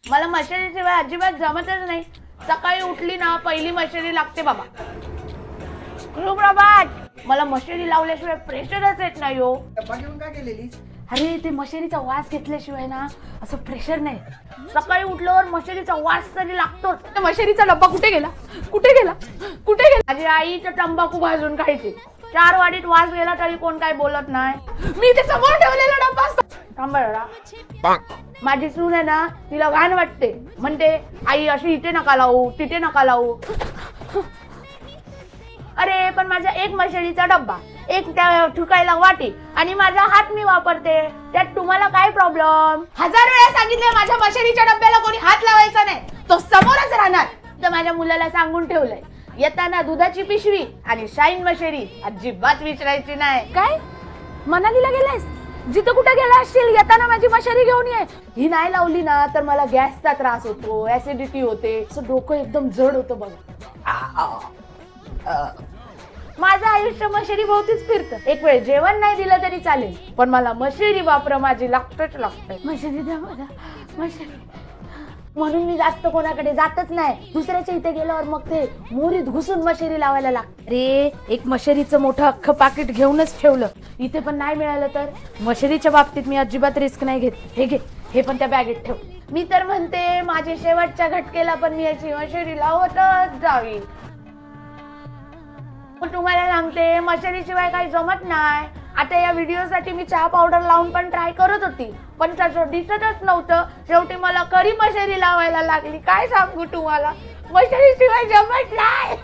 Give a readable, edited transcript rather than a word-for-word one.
मला मशेरीशिवाय अजिबात जमतच नाही. सकाळी उठली ना पहिली मशेरी लागते बाबा. सुप्रभात. मला मशेरी लावल्याशिवाय प्रेशरच येत नाही हो. डब्बा घेऊन काय केलेलीस? अरे ते मशेरीचा वास घेतल्याशिवाय ना असं प्रेशर नाही. सकाळी उठल्यावर मशेरीचा वास तरी लागतो. मशेरीचा डब्बा कुठे गेला कुठे गेला कुठे गेला? माझी आई तर तंबाखू भाजून खायची. 4 वाटीत वास गेला तरी कोण काय बोलत नाही. मी ते समोर ठेवलेला डब्बा असतो. थांबा. माझी सून आहे ना तिला घाण वाटते. म्हणते आई अशी इथे नका लावू तिथे नका लावू. अरे पण माझा एक मशेरीचा डब्बा, एक त्या ठुकायला वाटी आणि माझा हात मी वापरते. त्यात तुम्हाला काय प्रॉब्लेम? 1000 वेळा सांगितले माझ्या मशेरीच्या डब्याला कोणी हात लावायचा नाही. तो समोरच राहणार. तर माझ्या मुलाला सांगून ठेवलंय येताना दुधाची पिशवी आणि शाईन मशेरी अजिबात विचारायची नाही. काय मनालीला गेलायस? जिथं कुठे गेला असशील येताना माझी मशेरी घेऊन ये. ही नाही लावली ना तर मला गॅसचा त्रास होतो, ऍसिडिटी होते, असं डोकं एकदम जड होतं बघा. माझं आयुष्य मशेरी भोवतीच फिरतं. एक वेळ जेवण नाही दिलं तरी चालेल पण मला मशेरी बापर माझी लागतच लागते. मशेरी द्या मला मशेरी. म्हणून मी जास्त कोणाकडे जातच नाही. दुसऱ्याच्या इथे गेल्यावर मग ते मोरीत घुसून मशेरी लावायला लागते. रे एक मशेरीचं मोठं अख्खं पाकिट घेऊनच ठेवलं. इथे पण नाही मिळालं तर मशेरीच्या बाबतीत मी अजिबात रिस्क नाही घेत. हे घे, हे पण त्या बॅगेत ठेव. मी तर म्हणते माझ्या शेवटच्या घटकेला पण मी याची मशेरी लावतच जावी. तुम्हाला सांगते मशेरीशिवाय काही जमत नाही. आता या व्हिडिओसाठी मी चहा पावडर लावून पण ट्राय करत होती पण त्याचं दिसतच नव्हतं. शेवटी मला खरी मशेरी लावायला लागली. काय सांगू तुम्हाला, मशेरीशिवाय जमत नाही.